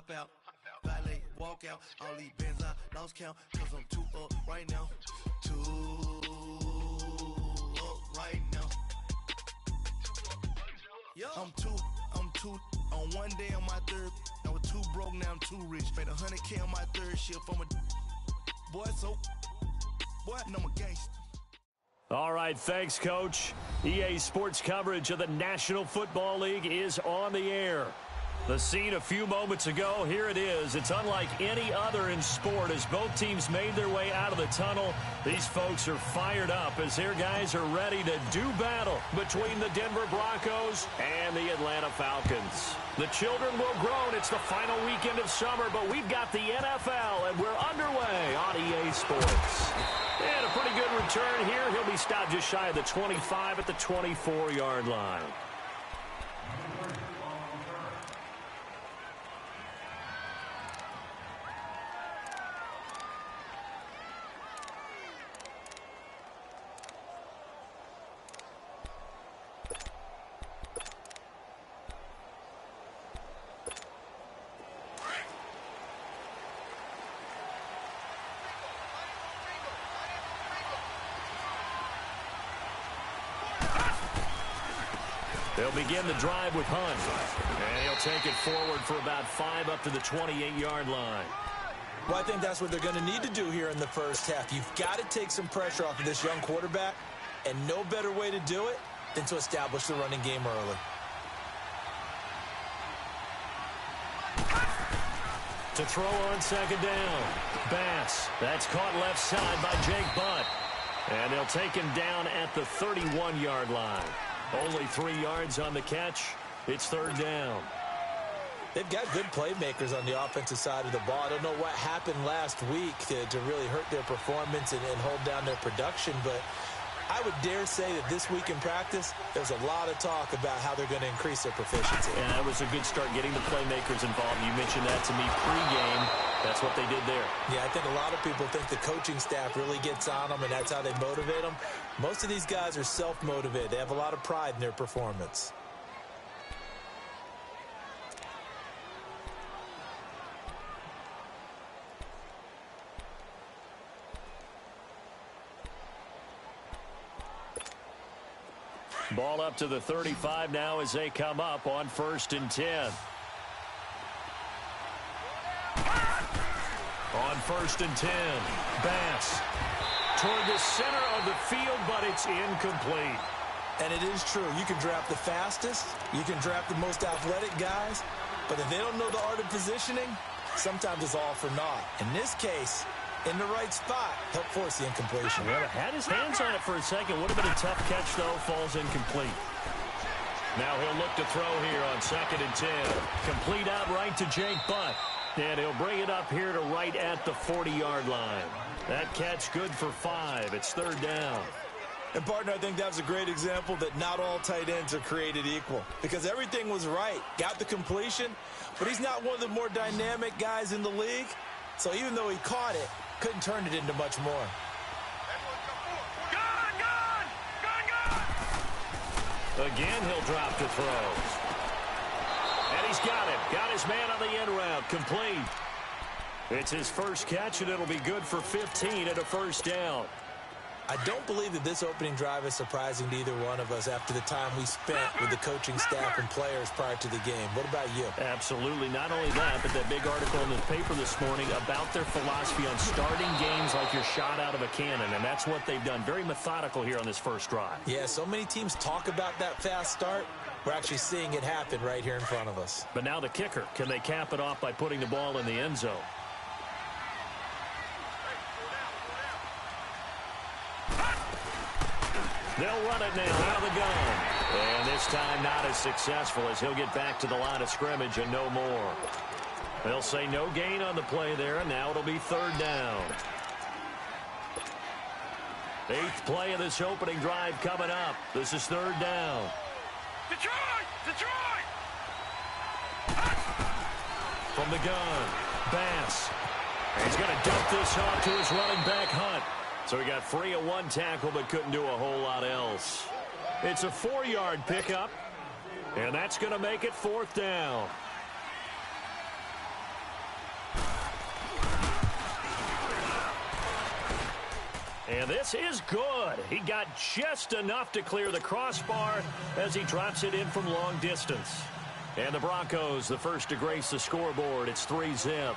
hop out, valet, walk out, all these bands I lost count, cause I'm too up right now, too up right now. I'm too, on one day on my third, I was too broke, now I'm too rich, made 100K on my third shift, I'm a boy, so, boy, and I'm a gangster. All right, thanks, Coach. EA Sports coverage of the National Football League is on the air. The scene a few moments ago, here it is. It's unlike any other in sport as both teams made their way out of the tunnel. These folks are fired up as their guys are ready to do battle between the Denver Broncos and the Atlanta Falcons. The children will grow. It's the final weekend of summer, but we've got the NFL, and we're underway on EA Sports. And a pretty good return here. He'll be stopped just shy of the 25 at the 24-yard line. They'll begin the drive with Hunt. And he'll take it forward for about 5 up to the 28-yard line. Well, I think that's what they're going to need to do here in the first half. You've got to take some pressure off of this young quarterback, and no better way to do it than to establish the running game early. To throw on second down. Bass. That's caught left side by Jake Butt. And they'll take him down at the 31-yard line. Only 3 yards on the catch. It's third down. They've got good playmakers on the offensive side of the ball. I don't know what happened last week to really hurt their performance and hold down their production, but I would dare say that this week in practice, there's a lot of talk about how they're going to increase their proficiency. Yeah, that was a good start getting the playmakers involved. You mentioned that to me pregame. That's what they did there. Yeah, I think a lot of people think the coaching staff really gets on them, and that's how they motivate them. Most of these guys are self-motivated. They have a lot of pride in their performance. Ball up to the 35 now as they come up on 1st and 10. On 1st and 10, Bass toward the center of the field, but it's incomplete. And it is true. You can draft the fastest, you can draft the most athletic guys, but if they don't know the art of positioning, sometimes it's all for naught. In this case, in the right spot, help force the incompletion. Well, had his hands on it for a second. Would have been a tough catch, though. Falls incomplete. Now he'll look to throw here on 2nd and 10. Complete out right to Jake Butt. And he'll bring it up here to right at the 40-yard line. That catch good for 5. It's third down. And, partner, I think that was a great example that not all tight ends are created equal. Because everything was right. Got the completion, but he's not one of the more dynamic guys in the league. So even though he caught it, couldn't turn it into much more. Again, he'll drop to throw. And he's got it. Got his man on the end route. Complete. It's his first catch, and it'll be good for 15 at a first down. I don't believe that this opening drive is surprising to either one of us after the time we spent with the coaching staff and players prior to the game. What about you? Absolutely. Not only that, but that big article in the paper this morning about their philosophy on starting games like you're shot out of a cannon, and that's what they've done. Very methodical here on this first drive. Yeah, so many teams talk about that fast start. We're actually seeing it happen right here in front of us. But now the kicker. Can they cap it off by putting the ball in the end zone? They'll run it now out of the gun. And this time not as successful as he'll get back to the line of scrimmage and no more. They'll say no gain on the play there, and now it'll be third down. 8th play of this opening drive coming up. This is third down. Detroit! Detroit! From the gun, Bass. He's going to dump this off to his running back, Hunt. So he got free of one tackle but couldn't do a whole lot else. It's a 4-yard pickup, and that's going to make it 4th down. And this is good. He got just enough to clear the crossbar as he drops it in from long distance. And the Broncos, the first to grace the scoreboard. It's 3-zip.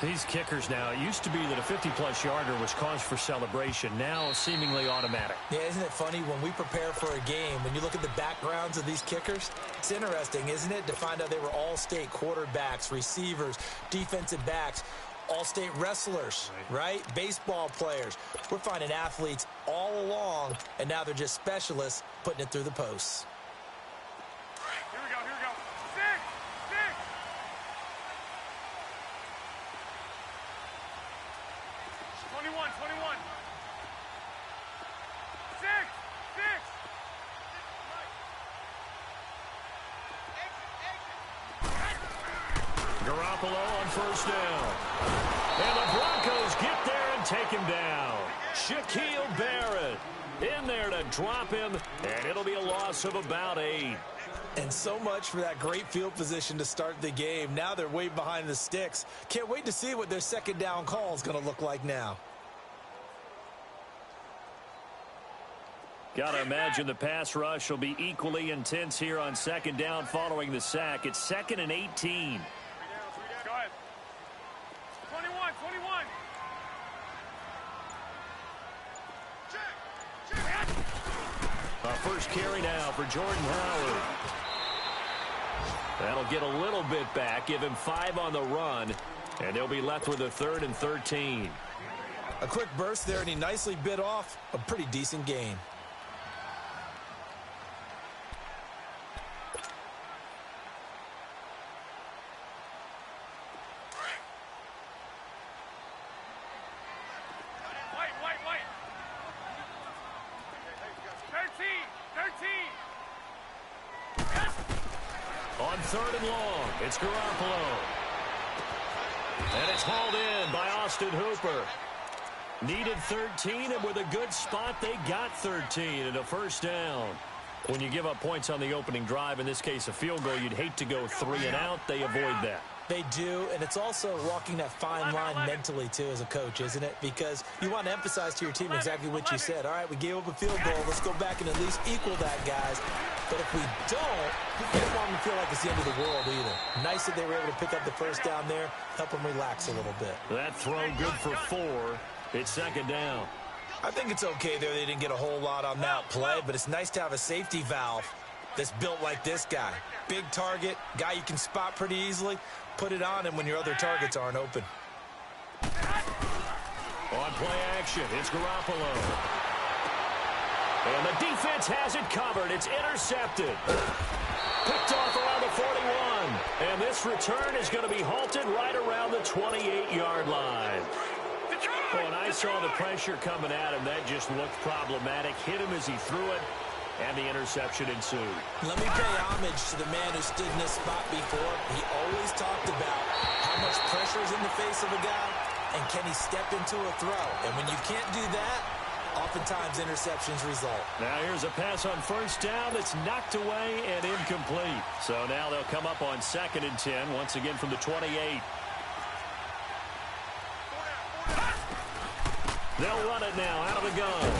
These kickers now, it used to be that a 50-plus yarder was cause for celebration. Now seemingly automatic. Yeah, isn't it funny when we prepare for a game, when you look at the backgrounds of these kickers, it's interesting, isn't it, to find out they were all-state quarterbacks, receivers, defensive backs, all-state wrestlers, right? Baseball players. We're finding athletes all along, and now they're just specialists putting it through the posts. Here we go, here we go. 6, 6. 21, 21. 6, 6. Garoppolo on first down. And the Broncos get there and take him down. Shaquille Barrett in there to drop him, and it'll be a loss of about 8. And so much for that great field position to start the game. Now they're way behind the sticks. Can't wait to see what their second down call is going to look like now. Got to imagine the pass rush will be equally intense here on second down following the sack. It's 2nd and 18. Go ahead. 21, 21. First carry now for Jordan Howard. That'll get a little bit back, give him 5 on the run, and they'll be left with a 3rd and 13. A quick burst there, and he nicely bit off a pretty decent gain. White. 13. On 3rd and long, it's Garoppolo. And it's hauled in by Austin Hooper. Needed 13, and with a good spot, they got 13 and a first down. When you give up points on the opening drive, in this case a field goal, you'd hate to go 3 and out. They avoid that. They do, and it's also walking that fine line mentally, too, as a coach, isn't it? Because you want to emphasize to your team exactly what you said. All right, we gave up a field goal. Let's go back and at least equal that, guys. But if we don't, you don't want them to feel like it's the end of the world either. Nice that they were able to pick up the first down there, help them relax a little bit. That throw good for 4. It's second down. I think it's okay there. They didn't get a whole lot on that play, but it's nice to have a safety valve that's built like this guy. Big target, guy you can spot pretty easily. Put it on him when your other targets aren't open. On play action, it's Garoppolo. And the defense has it covered. It's intercepted. Picked off around the 41. And this return is going to be halted right around the 28-yard line. When I saw the pressure coming at him, that just looked problematic. Hit him as he threw it, and the interception ensued. Let me pay homage to the man who stood in this spot before. He always talked about how much pressure is in the face of a guy, and can he step into a throw. And when you can't do that, oftentimes interceptions result. Now here's a pass on first down that's knocked away and incomplete. So now they'll come up on 2nd and 10, once again from the 28. They'll run it now out of the gun.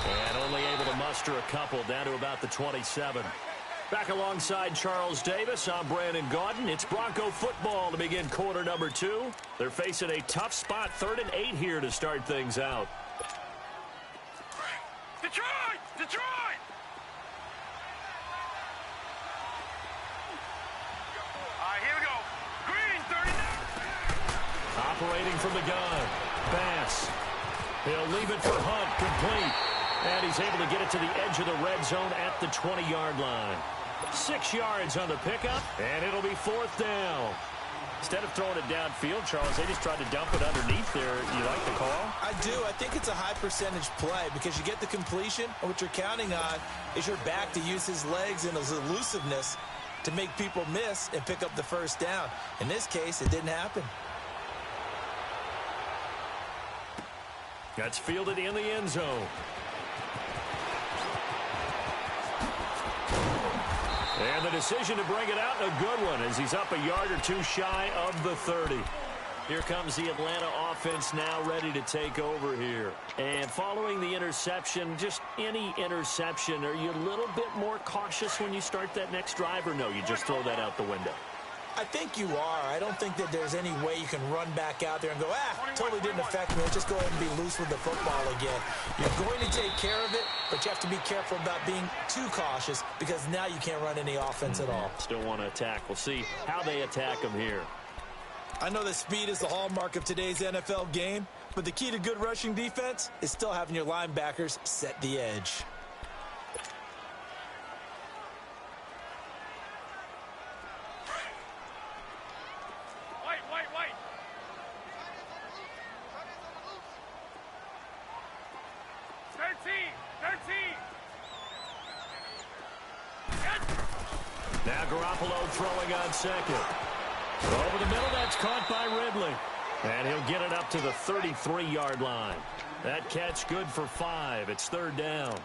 And only able to muster a couple down to about the 27. Back alongside Charles Davis, I'm Brandon Gaudin. It's Bronco football to begin quarter number 2. They're facing a tough spot, 3rd and 8 here to start things out. Detroit! Detroit! All right, here we go. Green, 39. Operating from the gun. Bass. He'll leave it for Hunt, complete. And he's able to get it to the edge of the red zone at the 20-yard line. 6 yards on the pickup, and it'll be 4th down. Instead of throwing it downfield, Charles, they just tried to dump it underneath there. You like the call? I do. I think it's a high-percentage play because you get the completion, and what you're counting on is your back to use his legs and his elusiveness to make people miss and pick up the first down. In this case, it didn't happen. That's fielded in the end zone. And the decision to bring it out, a good one, as he's up a yard or two shy of the 30. Here comes the Atlanta offense now ready to take over here. And following the interception, just any interception, are you a little bit more cautious when you start that next drive, or no, you just throw that out the window? I think you are. I don't think that there's any way you can run back out there and go, totally didn't affect me. Let's just go ahead and be loose with the football again. You're going to take care of it, but you have to be careful about being too cautious because now you can't run any offense at all. Still want to attack. We'll see how they attack them here. I know that speed is the hallmark of today's NFL game, but the key to good rushing defense is still having your linebackers set the edge. Wait. Now Garoppolo throwing on second. Over the middle, that's caught by Ridley. And he'll get it up to the 33-yard line. That catch good for 5. It's third down.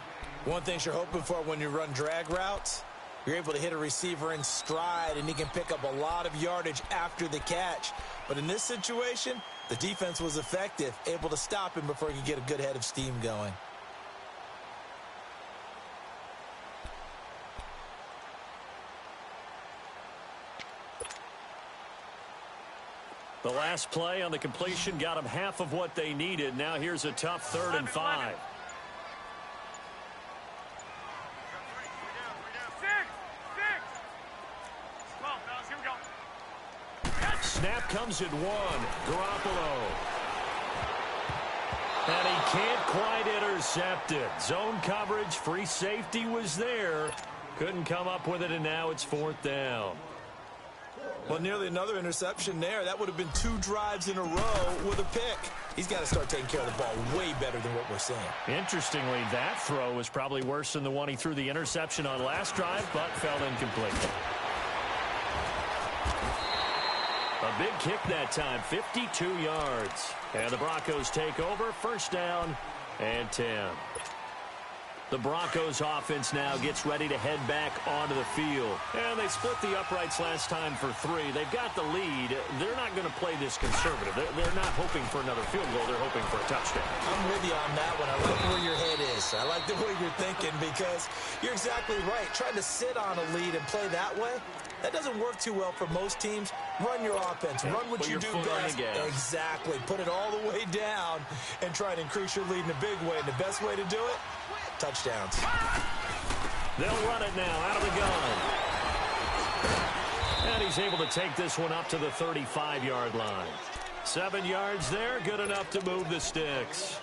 One thing you're hoping for when you run drag routes, you're able to hit a receiver in stride, and he can pick up a lot of yardage after the catch. But in this situation, the defense was effective, able to stop him before he could get a good head of steam going. The last play on the completion got them half of what they needed. Now here's a tough 3rd and 5. Snap comes at 1. Garoppolo. And he can't quite intercept it. Zone coverage, free safety was there. Couldn't come up with it, and now it's 4th down. Well, nearly another interception there. That would have been 2 drives in a row with a pick. He's got to start taking care of the ball way better than what we're seeing. Interestingly, that throw was probably worse than the one he threw the interception on last drive, but fell incomplete. A big kick that time, 52 yards. And the Broncos take over, 1st down and 10. The Broncos offense now gets ready to head back onto the field. And they split the uprights last time for 3. They've got the lead. They're not going to play this conservative. They're not hoping for another field goal. They're hoping for a touchdown. I'm with you on that one. I like where your head is. I like the way you're thinking because you're exactly right. Trying to sit on a lead and play that way, that doesn't work too well for most teams. Run your offense. Run what you do best. Exactly. Put it all the way down and try to increase your lead in a big way. And the best way to do it, touchdowns. They'll run it now out of the gun. And he's able to take this one up to the 35-yard line. 7 yards there, good enough to move the sticks.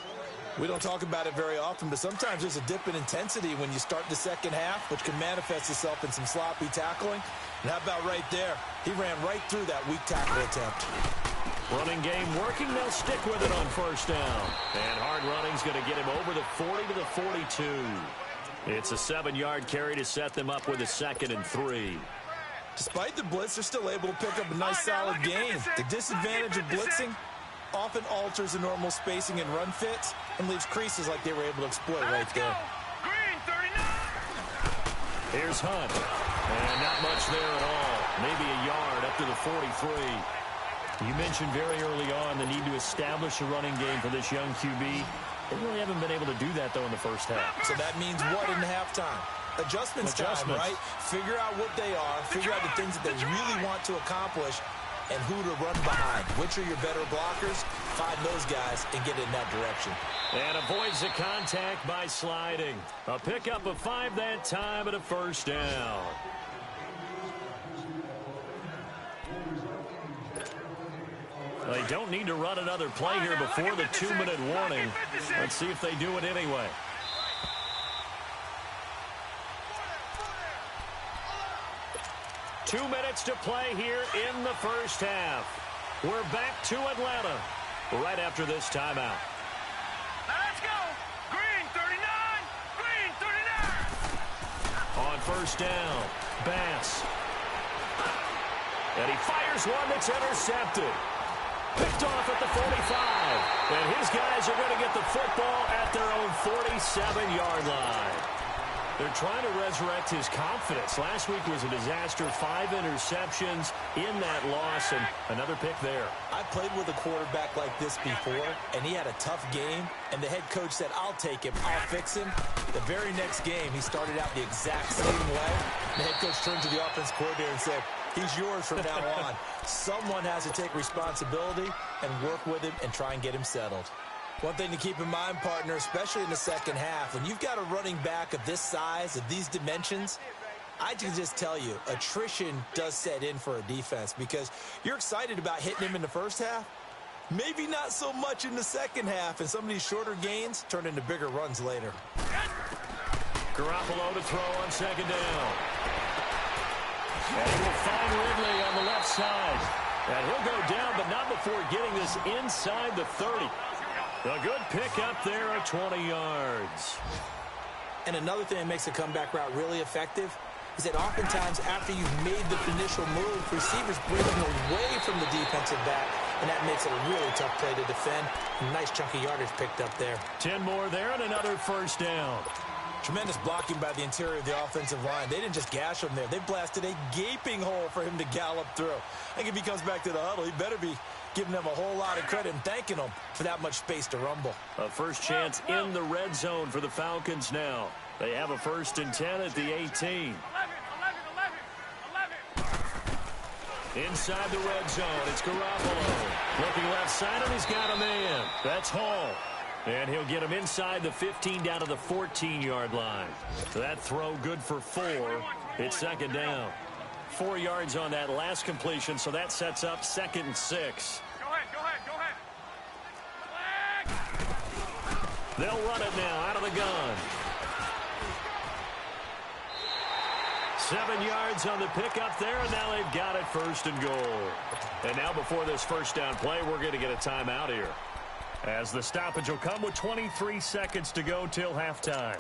We don't talk about it very often, but sometimes there's a dip in intensity when you start the second half, which can manifest itself in some sloppy tackling. And how about right there? He ran right through that weak tackle attempt. Running game working. They'll stick with it on 1st down. And hard running's going to get him over the 40 to the 42. It's a 7-yard carry to set them up with a 2nd and 3. Despite the blitz, they're still able to pick up a nice solid gain. The disadvantage of blitzing often alters the normal spacing and run fits and leaves creases like they were able to exploit right there. Here's Hunt. And not much there at all. Maybe a yard up to the 43. You mentioned very early on the need to establish a running game for this young QB. They really haven't been able to do that, though, in the first half. So that means what in halftime? Adjustments time, right? Figure out what they are. Figure out the things that they really want to accomplish and who to run behind. Which are your better blockers? Find those guys and get in that direction. And avoids the contact by sliding. A pickup of 5 that time and a 1st down. They don't need to run another play here before the 2-minute warning. Let's see if they do it anyway. Two minutes to play here in the first half. We're back to Atlanta right after this timeout. Let's go. Green 39. Green 39. On 1st down, Bass. And he fires one that's intercepted. Picked off at the 45. And his guys are going to get the football at their own 47-yard line. They're trying to resurrect his confidence. Last week was a disaster. 5 interceptions in that loss, and another pick there. I played with a quarterback like this before, and he had a tough game, and the head coach said, I'll take him, I'll fix him. The very next game, he started out the exact same way. The head coach turned to the offense coordinator and said, he's yours from now on. Someone has to take responsibility and work with him and try and get him settled. One thing to keep in mind, partner, especially in the second half, when you've got a running back of this size, of these dimensions, I can just tell you, attrition does set in for a defense because you're excited about hitting him in the first half. Maybe not so much in the second half, and some of these shorter gains turn into bigger runs later. Garoppolo to throw on second down. And he will find Ridley on the left side. And he'll go down, but not before getting this inside the 30. A good pick up there at 20 yards. And another thing that makes a comeback route really effective is that oftentimes after you've made the initial move, receivers bring them away from the defensive back, and that makes it a really tough play to defend. A nice chunk of yardage picked up there. 10 more there and another first down. Tremendous blocking by the interior of the offensive line. They didn't just gash him there. They blasted a gaping hole for him to gallop through. I think if he comes back to the huddle, he better be giving them a whole lot of credit and thanking them for that much space to rumble. A first chance in the red zone for the Falcons now. They have a 1st and 10 at the 18. 11. Inside the red zone, it's Garoppolo. Looking left side, and he's got a man. That's Hall. And he'll get him inside the 15 down to the 14-yard line. That throw good for 4. It's second down. 4 yards on that last completion, so that sets up 2nd and 6. Go ahead. They'll run it now out of the gun. 7 yards on the pickup there, and now they've got it 1st and goal. And now before this first down play, we're going to get a timeout here, as the stoppage will come with 23 seconds to go till halftime.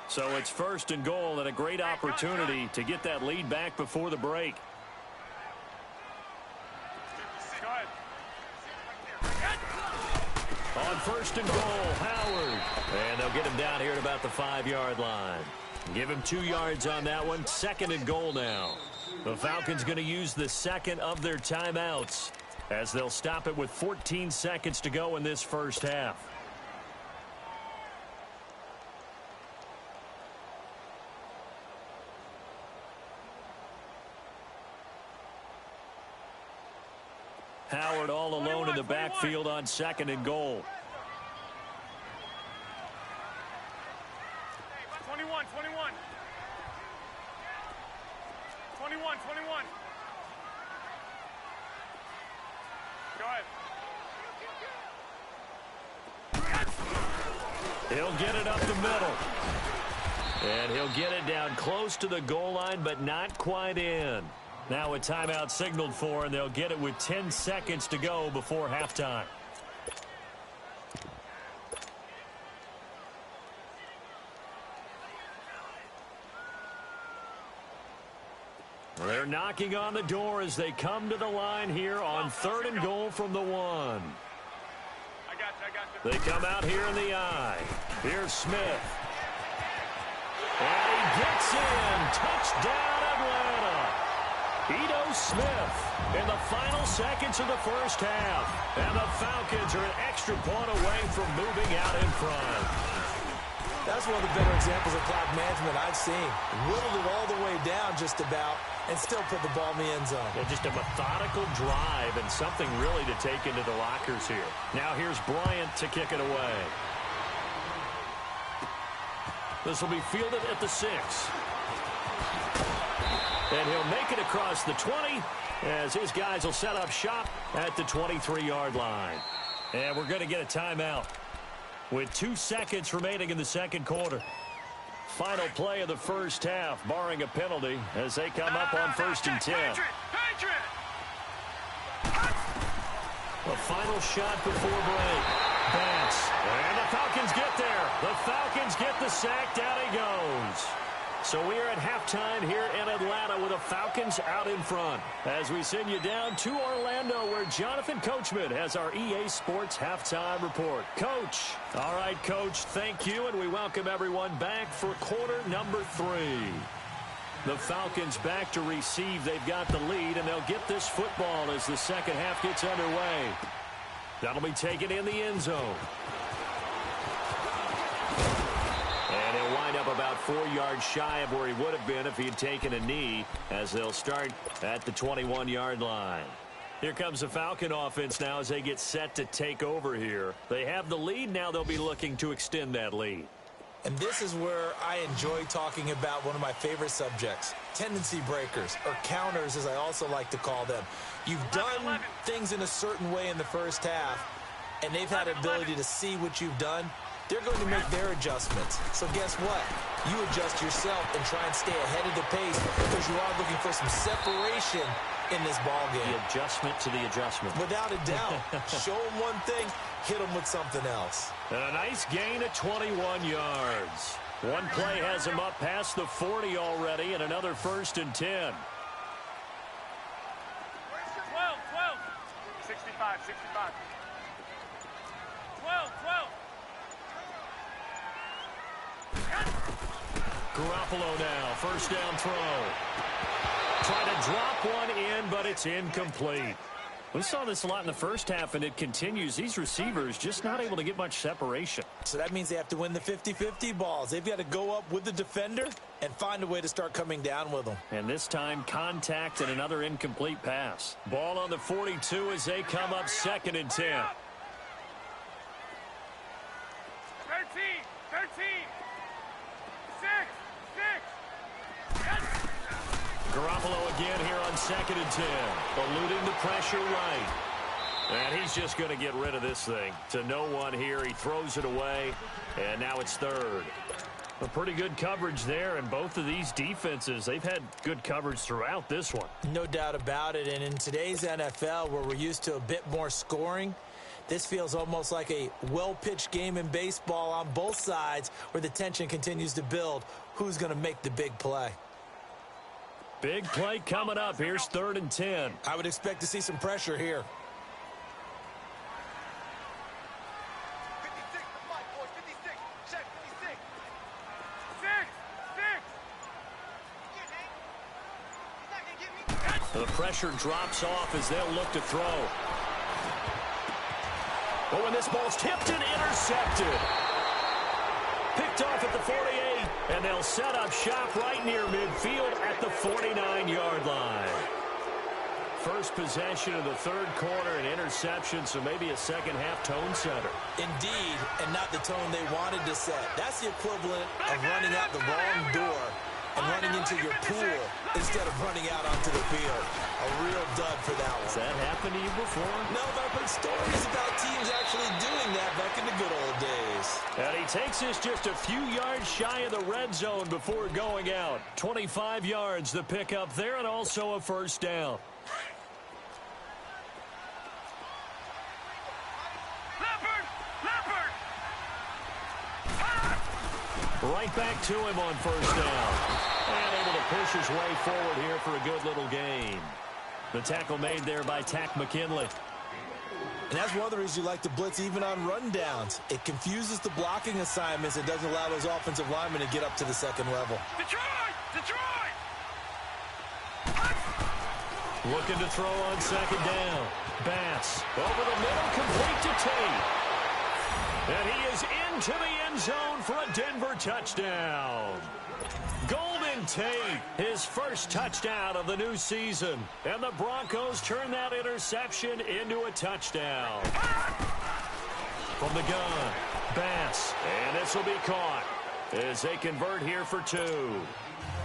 So it's 1st and goal, and a great opportunity to get that lead back before the break. On 1st and goal, Howard. And they'll get him down here at about the 5-yard line. Give him 2 yards on that one. 2nd and goal now. The Falcons going to use the second of their timeouts, as they'll stop it with 14 seconds to go in this first half. Howard all alone in the backfield on 2nd and goal. 21. 21. Go ahead. He'll get it up the middle. And he'll get it down close to the goal line, but not quite in. Now a timeout signaled for, and they'll get it with 10 seconds to go before halftime. They're knocking on the door as they come to the line here on 3rd and goal from the 1. I got you. They come out here in the I. Here's Smith. And he gets in. Touchdown, Atlanta. Ito Smith in the final seconds of the first half. And the Falcons are an extra point away from moving out in front. That's one of the better examples of clock management I've seen. Whittled it all the way down just about and still put the ball in the end zone. Yeah, just a methodical drive and something really to take into the lockers here. Now here's Bryant to kick it away. This will be fielded at the 6. And he'll make it across the 20 as his guys will set up shop at the 23-yard line. And we're going to get a timeout with 2 seconds remaining in the second quarter. Final play of the first half, barring a penalty, as they come up on 1st and 10. A final shot before break. Bats. And the Falcons get there. The Falcons get the sack. Down he goes. So we are at halftime here in Atlanta with the Falcons out in front. As we send you down to Orlando where Jonathan Coachman has our EA Sports halftime report. Coach. All right, Coach, thank you, and we welcome everyone back for quarter number 3. The Falcons back to receive. They've got the lead, and they'll get this football as the second half gets underway. That'll be taken in the end zone. And he'll wind up about 4 yards shy of where he would have been if he had taken a knee, as they'll start at the 21-yard line. Here comes the Falcon offense now as they get set to take over here. They have the lead. Now they'll be looking to extend that lead. And this is where I enjoy talking about one of my favorite subjects, tendency breakers, or counters as I also like to call them. You've done things in a certain way in the first half, and they've had the ability to see what you've done. They're going to make their adjustments. So guess what? You adjust yourself and try and stay ahead of the pace because you are looking for some separation in this ball game. The adjustment to the adjustment. Without a doubt. Show them one thing, hit them with something else. And a nice gain of 21 yards. One play has him up past the 40 already, and another 1st and 10. 12, 65, 65. 12, 12. Garoppolo now, first down throw. Trying to drop one in, but it's incomplete. We saw this a lot in the first half, and it continues. These receivers just not able to get much separation. So that means they have to win the 50-50 balls. They've got to go up with the defender and find a way to start coming down with them. And this time, contact and another incomplete pass. Ball on the 42 as they come up 2nd and 10. 13, 13. 6, 6. Yes. Garoppolo again here on 2nd and 10. Eluding the pressure right. And he's just going to get rid of this thing. To no one here. He throws it away. And now it's 3rd. A pretty good coverage there. And both of these defenses, they've had good coverage throughout this one. No doubt about it. And in today's NFL, where we're used to a bit more scoring, this feels almost like a well-pitched game in baseball on both sides where the tension continues to build. Who's going to make the big play? Big play coming up. Here's 3rd and 10. I would expect to see some pressure here. 56, the fight, boys, 56. Check, 56. 6, 6. The pressure drops off as they'll look to throw. Oh, and this ball's tipped and intercepted. Picked off at the 48, and they'll set up shop right near midfield at the 49-yard line. First possession of the 3rd quarter, an interception, so maybe a second-half tone setter. Indeed, and not the tone they wanted to set. That's the equivalent of running out the wrong door and running into your pool instead of running out onto the field. A real dud for that one. Has that happened to you before? No, but I've heard stories about teams actually doing that back in the good old days. And he takes this just a few yards shy of the red zone before going out. 25 yards the pickup there, and also a 1st down. Right back to him on 1st down. And able to push his way forward here for a good little gain. The tackle made there by Tack McKinley. And that's one of the reasons you like to blitz even on rundowns. It confuses the blocking assignments. It doesn't allow those offensive linemen to get up to the 2nd level. Detroit! Detroit! Looking to throw on 2nd down. Bass over the middle, complete to Tate. And he is into the end zone for a Denver touchdown. Golden Tate, his first touchdown of the new season. And the Broncos turn that interception into a touchdown. From the gun, Bass. And this will be caught as they convert here for 2.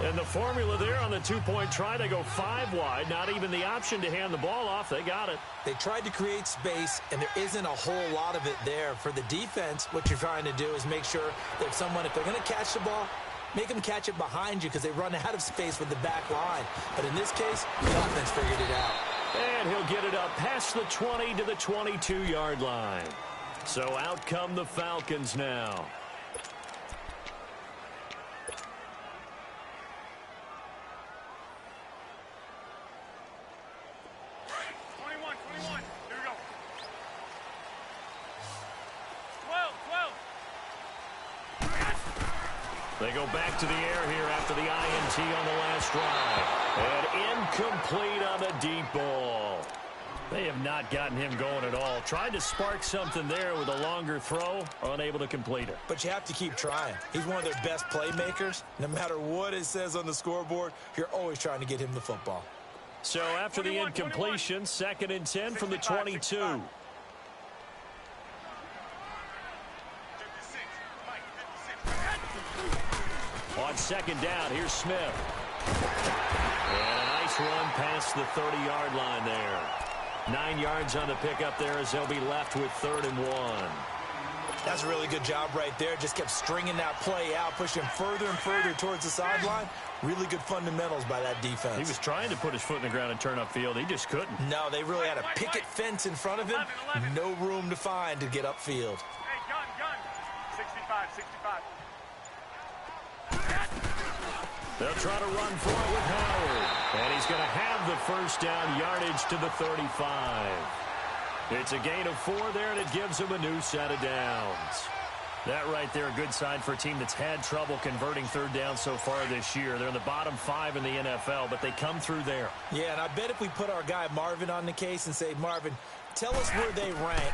And the formula there on the 2-point try, they go 5 wide. Not even the option to hand the ball off. They got it. They tried to create space, and there isn't a whole lot of it there. For the defense, what you're trying to do is make sure that if they're going to catch the ball, make them catch it behind you because they run out of space with the back line. But in this case, the offense figured it out. And he'll get it up past the 20 to the 22-yard line. So out come the Falcons now. They go back to the air here after the INT on the last drive. And incomplete on the deep ball. They have not gotten him going at all. Tried to spark something there with a longer throw, unable to complete it. But you have to keep trying. He's one of their best playmakers. No matter what it says on the scoreboard, you're always trying to get him the football. So after the incompletion, 2nd and 10 from the 22. On 2nd down, here's Smith. And a nice run past the 30-yard line there. 9 yards on the pickup there as they'll be left with 3rd and 1. That's a really good job right there. Just kept stringing that play out, pushing further and further towards the sideline. Really good fundamentals by that defense. He was trying to put his foot in the ground and turn upfield. He just couldn't. No, they really had a picket fence in front of him. No room to find to get upfield. Hey, gun. 65. They'll try to run for it with Howard. And he's going to have the first down yardage to the 35. It's a gain of 4 there, and it gives him a new set of downs. That right there, a good sign for a team that's had trouble converting 3rd down so far this year. They're in the bottom 5 in the NFL, but they come through there. Yeah, and I bet if we put our guy Marvin on the case and say, Marvin, tell us where they rank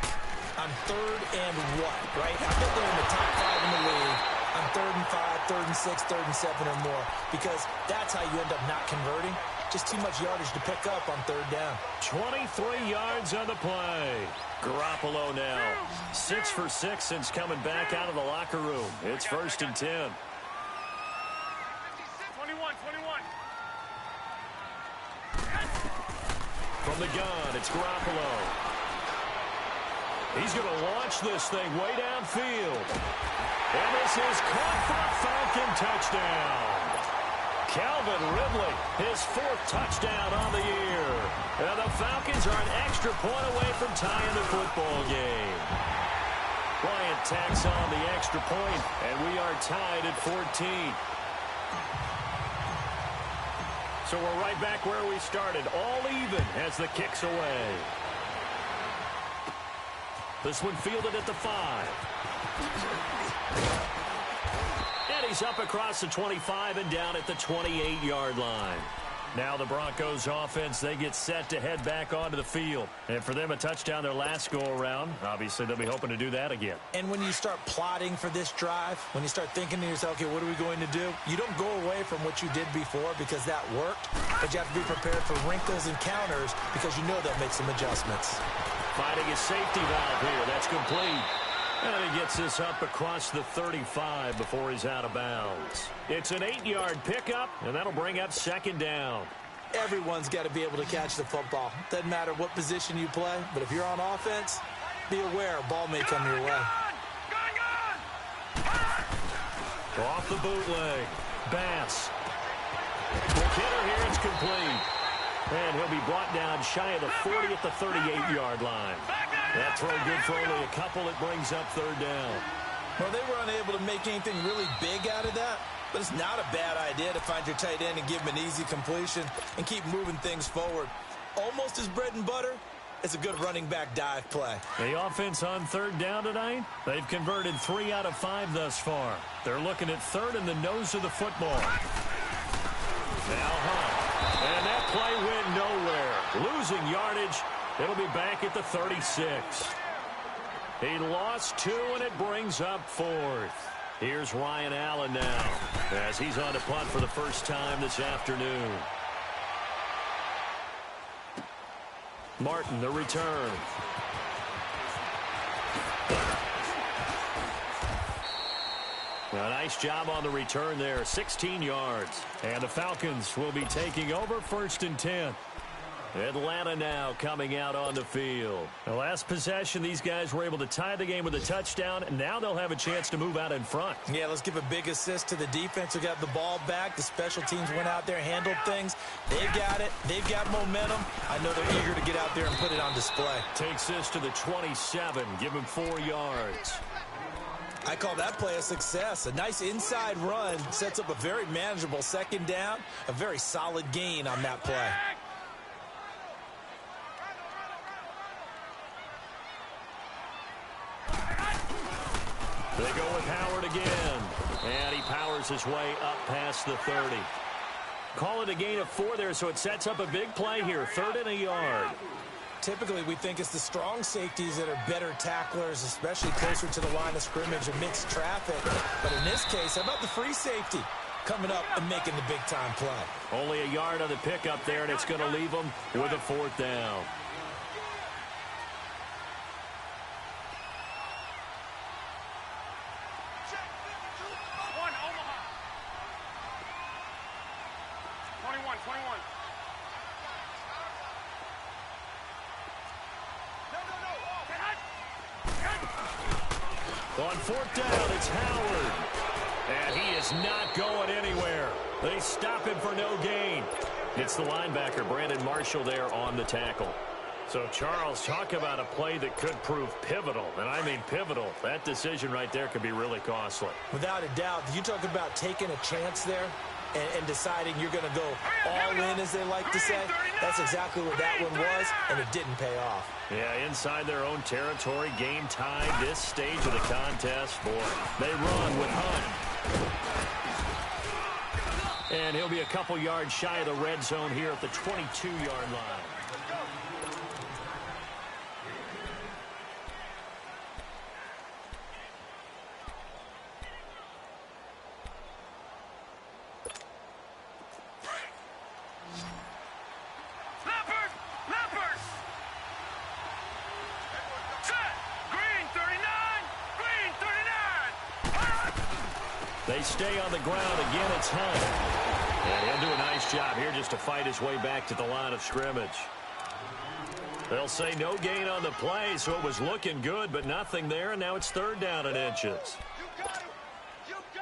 on 3rd and what, right? I bet they're in the top 5 in the league on 3rd and 5, 3rd and 6, 3rd and 7 or more, because that's how you end up not converting. Just too much yardage to pick up on 3rd down. 23 yards on the play. Garoppolo now. 6 for 6 since coming back out of the locker room. It's 1st and 10. 21. From the gun, it's Garoppolo. He's going to launch this thing way downfield. And this is caught for a Falcon touchdown. Calvin Ridley, his 4th touchdown on the year. And the Falcons are an extra point away from tying the football game. Bryant tacks on the extra point, and we are tied at 14. So we're right back where we started, all even as the kick's away. This one fielded at the 5. And he's up across the 25 and down at the 28-yard line. Now the Broncos offense, they get set to head back onto the field. And for them, a touchdown their last go-around. Obviously, they'll be hoping to do that again. And when you start plotting for this drive, when you start thinking to yourself, okay, what are we going to do? You don't go away from what you did before because that worked. But you have to be prepared for wrinkles and counters because you know they'll make some adjustments. Finding his safety valve here. That's complete. And he gets this up across the 35 before he's out of bounds. It's an 8-yard pickup, and that'll bring up 2nd down. Everyone's got to be able to catch the football. Doesn't matter what position you play, but if you're on offense, be aware a ball may come your way. Off the bootleg. Bass. McKinnon here, it's complete. And he'll be brought down shy of the 40 at the 38-yard line. That throw good for only a couple. It brings up 3rd down. Well, they were unable to make anything really big out of that, but it's not a bad idea to find your tight end and give him an easy completion and keep moving things forward. Almost as bread and butter as a good running back dive play. The offense on 3rd down tonight, they've converted 3 out of 5 thus far. They're looking at 3rd in the nose of the football. Now Hunt. And that play went nowhere. Losing yardage. It'll be back at the 36. He lost 2, and it brings up 4th. Here's Ryan Allen now as he's on to punt for the first time this afternoon. Martin, the return. A nice job on the return there, 16 yards. And the Falcons will be taking over 1st and 10. Atlanta now coming out on the field. The last possession, these guys were able to tie the game with a touchdown, and now they'll have a chance to move out in front. Yeah, let's give a big assist to the defense who got the ball back. The special teams went out there, handled things. They've got it. They've got momentum. I know they're eager to get out there and put it on display. Takes this to the 27. Give him 4 yards. I call that play a success. A nice inside run sets up a very manageable 2nd down. A very solid gain on that play. They go with Howard again. And he powers his way up past the 30. Call it a gain of 4 there, so it sets up a big play here. 3rd and a yard. Typically, we think it's the strong safeties that are better tacklers, especially closer to the line of scrimmage amidst traffic. But in this case, how about the free safety coming up and making the big-time play? Only a yard on the pickup there, and it's going to leave them with a 4th down. On 4th down, it's Howard. And he is not going anywhere. They stop him for no gain. It's the linebacker, Brandon Marshall, there on the tackle. So, Charles, talk about a play that could prove pivotal. And I mean pivotal. That decision right there could be really costly. Without a doubt. You talk about taking a chance there and deciding you're going to go all in, as they like to say. That's exactly what that one was, and it didn't pay off. Yeah, inside their own territory, game tied, this stage of the contest. Boy, they run with Hunt. And he'll be a couple yards shy of the red zone here at the 22-yard line. They stay on the ground. Again, it's Hunt. And he'll do a nice job here just to fight his way back to the line of scrimmage. They'll say no gain on the play, so it was looking good, but nothing there, and now it's 3rd down and inches.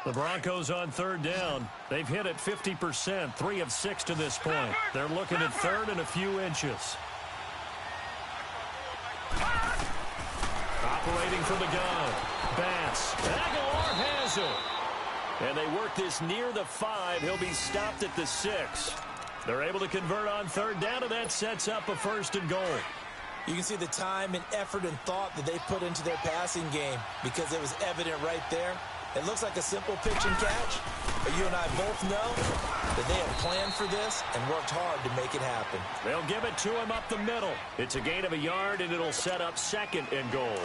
The Broncos on 3rd down. They've hit it 50%, 3 of 6 to this point. They're looking at 3rd and a few inches. Operating from the gun. Bass. Aguilar has it. And they work this near the 5. He'll be stopped at the 6. They're able to convert on 3rd down, and that sets up a 1st and goal. You can see the time and effort and thought that they put into their passing game because it was evident right there. It looks like a simple pitch and catch, but you and I both know that they have planned for this and worked hard to make it happen. They'll give it to him up the middle. It's a gain of a yard, and it'll set up 2nd and goal.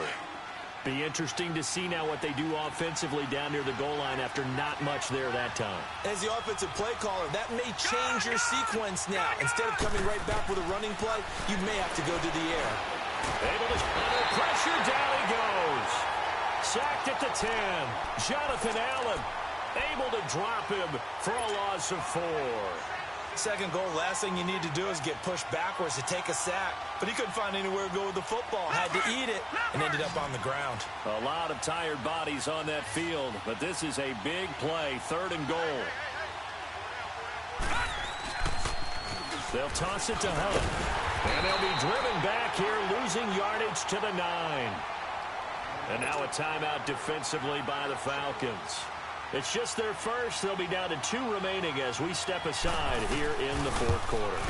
Be interesting to see now what they do offensively down near the goal line after not much there that time. As the offensive play caller, that may change your sequence now. Instead of coming right back with a running play, you may have to go to the air. Able to under pressure, down he goes. Sacked at the 10. Jonathan Allen able to drop him for a loss of 4. 2nd goal, last thing you need to do is get pushed backwards to take a sack. But he couldn't find anywhere to go with the football. Had to eat it and ended up on the ground. A lot of tired bodies on that field, but this is a big play, 3rd and goal. They'll toss it to Hunt. And they'll be driven back here, losing yardage to the 9. And now a timeout defensively by the Falcons. It's just their first. They'll be down to 2 remaining as we step aside here in the 4th quarter.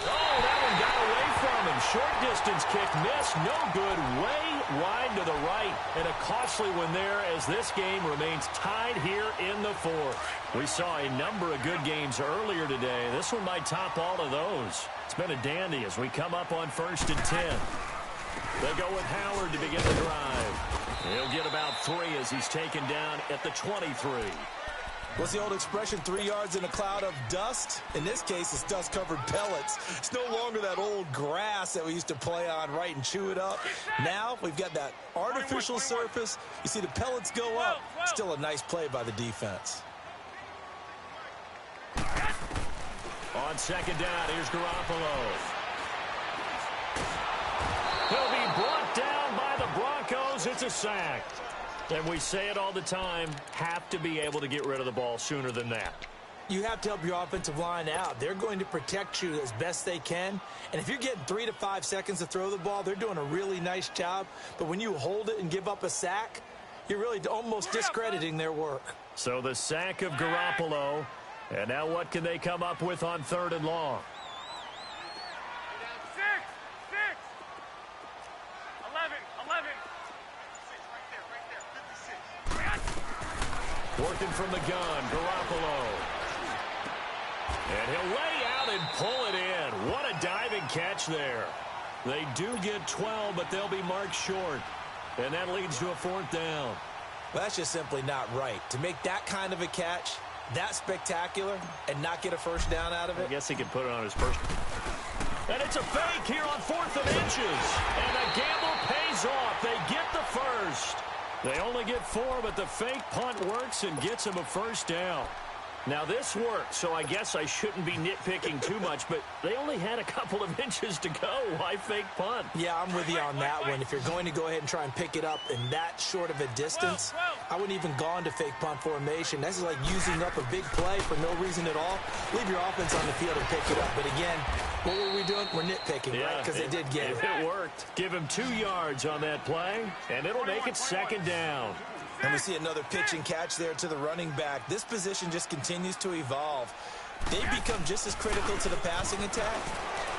Oh, that one got away from him. Short distance kick missed. No good. Way wide to the right. And a costly one there as this game remains tied here in the 4th. We saw a number of good games earlier today. This one might top all of those. It's been a dandy as we come up on 1st and 10. They go with Howard to begin the drive. He'll get about 3 as he's taken down at the 23. What's the old expression, 3 yards in a cloud of dust? In this case, it's dust-covered pellets. It's no longer that old grass that we used to play on, right, and chew it up. Now we've got that artificial surface. You see the pellets go up. Still a nice play by the defense. On 2nd down, here's Garoppolo. He'll be brought down by the Broncos. It's a sack. And we say it all the time, have to be able to get rid of the ball sooner than that. You have to help your offensive line out. They're going to protect you as best they can. And if you're getting 3 to 5 seconds to throw the ball, they're doing a really nice job. But when you hold it and give up a sack, you're really almost discrediting their work. So the sack of Garoppolo. And now what can they come up with on 3rd and long? 11. Working from the gun, Garoppolo. And he'll lay out and pull it in. What a diving catch there. They do get 12, but they'll be marked short. And that leads to a 4th down. Well, that's just simply not right. To make that kind of a catch, that spectacular, and not get a 1st down out of it. I guess he could put it on his first. And it's a fake here on 4th and inches. And the gamble pays off. They get the 1st. They only get 4, but the fake punt works and gets him a 1st down. Now, this worked, so I guess I shouldn't be nitpicking too much, but they only had a couple of inches to go. Why fake punt? Yeah, I'm with you on that one. If you're going to go ahead and try and pick it up in that short of a distance, I wouldn't even gone to fake punt formation. This is like using up a big play for no reason at all. Leave your offense on the field and pick it up. But again, what were we doing? We're nitpicking, right? Because they did get it. It worked. Give him 2 yards on that play, and it'll make it 2nd down. And we see another pitch and catch there to the running back. This position just continues to evolve. They become just as critical to the passing attack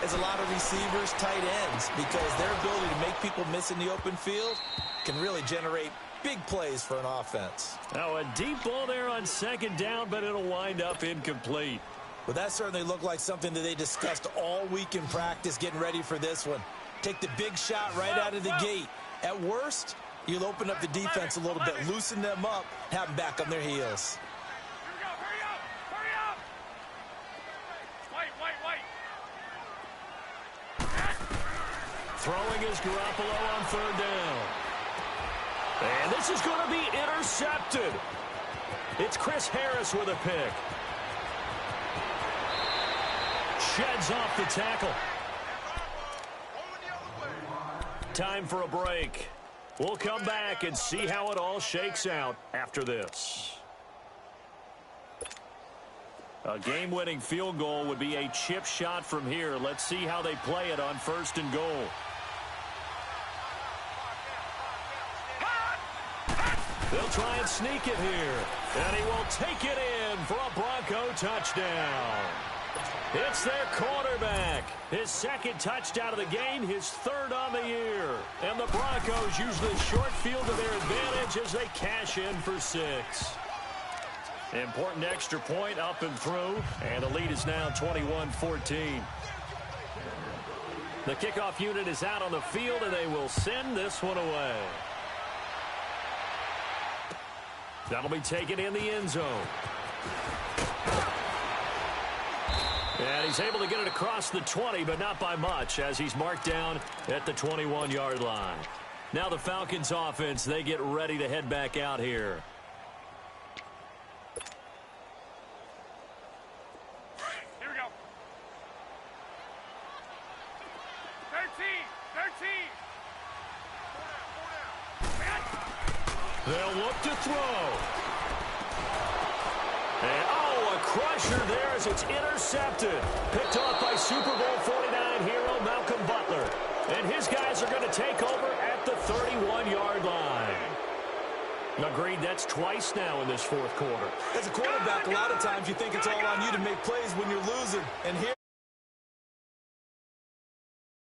as a lot of receivers, tight ends, because their ability to make people miss in the open field can really generate big plays for an offense. Now, a deep ball there on 2nd down, but it'll wind up incomplete. Well, that certainly looked like something that they discussed all week in practice getting ready for this one. Take the big shot right out of the gate. At worst, you'll open up the defense a little bit, loosen them up, have them back on their heels. Here we go. Hurry up. Hurry up. Wait. Throwing is Garoppolo on 3rd down. And this is going to be intercepted. It's Chris Harris with a pick. Sheds off the tackle. Time for a break. We'll come back and see how it all shakes out after this. A game-winning field goal would be a chip shot from here. Let's see how they play it on 1st and goal. They'll try and sneak it here. And he will take it in for a Bronco touchdown. It's their quarterback. His 2nd touchdown of the game, his 3rd on the year. And the Broncos use the short field to their advantage as they cash in for 6. Important extra point up and through, and the lead is now 21-14. The kickoff unit is out on the field, and they will send this one away. That'll be taken in the end zone. And he's able to get it across the 20, but not by much, as he's marked down at the 21-yard line. Now the Falcons offense, they get ready to head back out here. Here we go. 13. They'll look to throw. And, a crusher there as it's intercepted. Picked off by Super Bowl 49 hero Malcolm Butler. And his guys are going to take over at the 31-yard line. Agreed, that's twice now in this 4th quarter. As a quarterback, a lot of times you think it's all on you to make plays when you're losing. And here